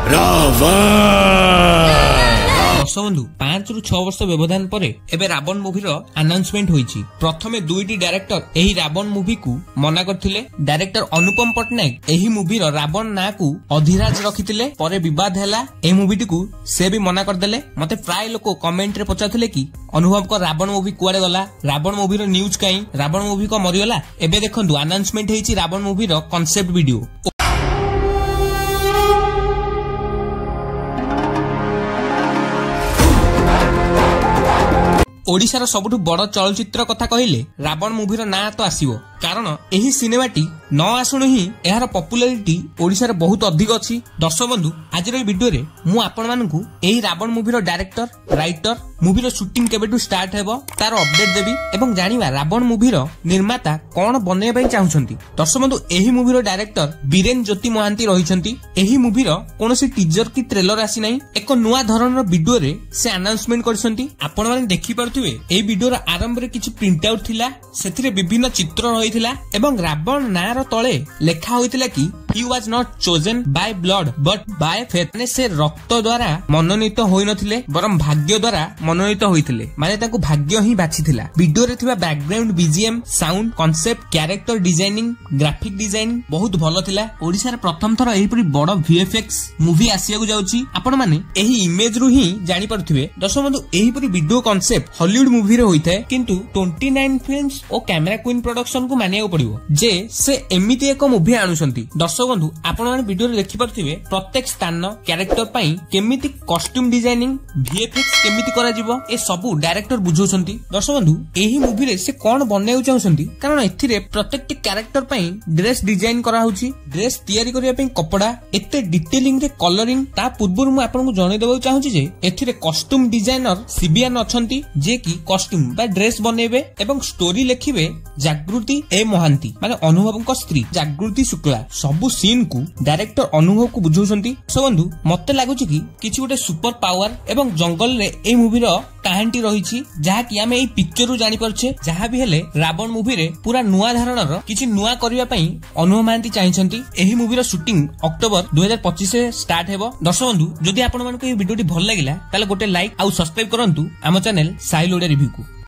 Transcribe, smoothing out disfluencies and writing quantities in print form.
दर्शक बंधु 5 ରୁ 6 वर्ष व्यवधान पर एबे रावण मूवी रो अनाउंसमेंट होईची। प्रथमे दुईटी डायरेक्टर एही रावण मूवी को मना करथिले। डायरेक्टर अनुपम पटनायक एही मूवी रो रावण ना को अधिराज रखिथिले, परे विवाद हैला ए मूवीटी को से भी मना कर देले। मते प्राय लोक कमेंट रे पचाथिले कि अनुभव को रावण मूवी कुआडे गला, रावण मूवी रो न्यूज काई, रावण मूवी को मरियला। एबे देखंतु अनाउंसमेंट हेची रावण मूवी रो कांसेप्ट वीडियो। ओडिशार सबुठु बड़ चलचित्र कथा कहिले रावण मूवीर ना तो आसीबो, कारण एही सिनेमाटी न आसुनु ही एहार पॉपुलैरिटी ओडिशार बहुत अधिक अछि। दर्शक बंधु आज वीडियो रे मु आपण मानकु एही रावण मूवीर डायरेक्टर, राइटर, मूवीर शूटिंग केबेटु स्टार्ट हेबो तार अपडेट देबी एवं जानिबा रावण मूवीर निर्माता कोन बने पई चाहुछंती। दर्शक बंधु एही मूवीर डायरेक्टर बीरेन ज्योति महांती रहिछंती। एही मूवीर कोनोसी टीजर की ट्रेलर आसी नै, एक नुवा धरणर वीडियो रे से अनाउंसमेंट करछंती। आपण माने देखि पारथुवे एही वीडियोर आरंभ रे किछि प्रिंट आउट थिला, सेथिरे विभिन्न चित्र रहिथिला एवं रावण नार तळे लेखा होइतिला कि he was not chosen by blood but by faith, ने से रक्त द्वारा मनोनीत होई नथिले बरम भाग्य द्वारा मनोनीत होइतिले, माने ताकू भाग्य ही बाछिथिला। वीडियो रे थिबा background, BGM, sound, concept, character designing, graphic design बहुत भलो थिला। ओडिसा रे प्रथम थर एही परि बड़ वीएफएक्स मूवी आसिया को जाउची। आपण माने एही इमेज रु ही जानि परथिबे। दर्शक बंधु एही परि वीडियो कांसेप्ट हॉलीवुड मूवी रे होइथाय, किंतु 29 फिल्म्स ओ कैमरा क्वीन प्रोडक्शन को मानिया पड़िबो जे से एमिति एक मूवी आणुसंती। दर्शक बंधु आपण माने वीडियो रे देखि परथिबे प्रत्येक स्थान कैरेक्टर पई केमिति कॉस्ट्यूम डिजाइनिंग, वीएफएक्स केमिति करा जिवो ए सबु डायरेक्टर बुझौसंती। दर्शक बंधु एही मूवी रे से कोन बनेउ चाहउसंती, कारण एथिरे प्रत्येकटी कैरेक्टर पई ड्रेस डिजाइन करा होउची। ड्रेस तयारी करिया पई कपड़ा एते डिटेलिंग रे कलरिंग। ता पूर्वरु मु आपन को जणे देबो चाहूची जे एथिरे कॉस्ट्यूम डिजाइनर सिबियान अछंती जे कि कॉस्ट्यूम बा ड्रेस बनेबे एवं स्टोरी लेखिबे जागृति ए महांती, माने अनुभव को स्त्री जागृति शुक्ला। सबु सीन को डायरेक्टर अनुभव को बुझौसंती। सो बंधु मते लागुची कि किछि गोटे सुपर पावर एवं जंगल रे ए मूवी रो कहानी रहिछि, जहा कि हमें ए पिक्चर रु जानि परछे। जहा भी हेले रावण मूवी रे पूरा नुवा धारणर किछि नुवा करिया पई अनुभव महांती चाहिछंती। एही मूवी रो शूटिंग अक्टोबर 2025 से स्टार्ट हेबो। दर्शक बंधु जदि आपण मानको ए वीडियोटी भल लागिला ताले गोटे लाइक आउ सब्सक्राइब करंतु आम चैनल साहिल ओडिया रिव्यू को।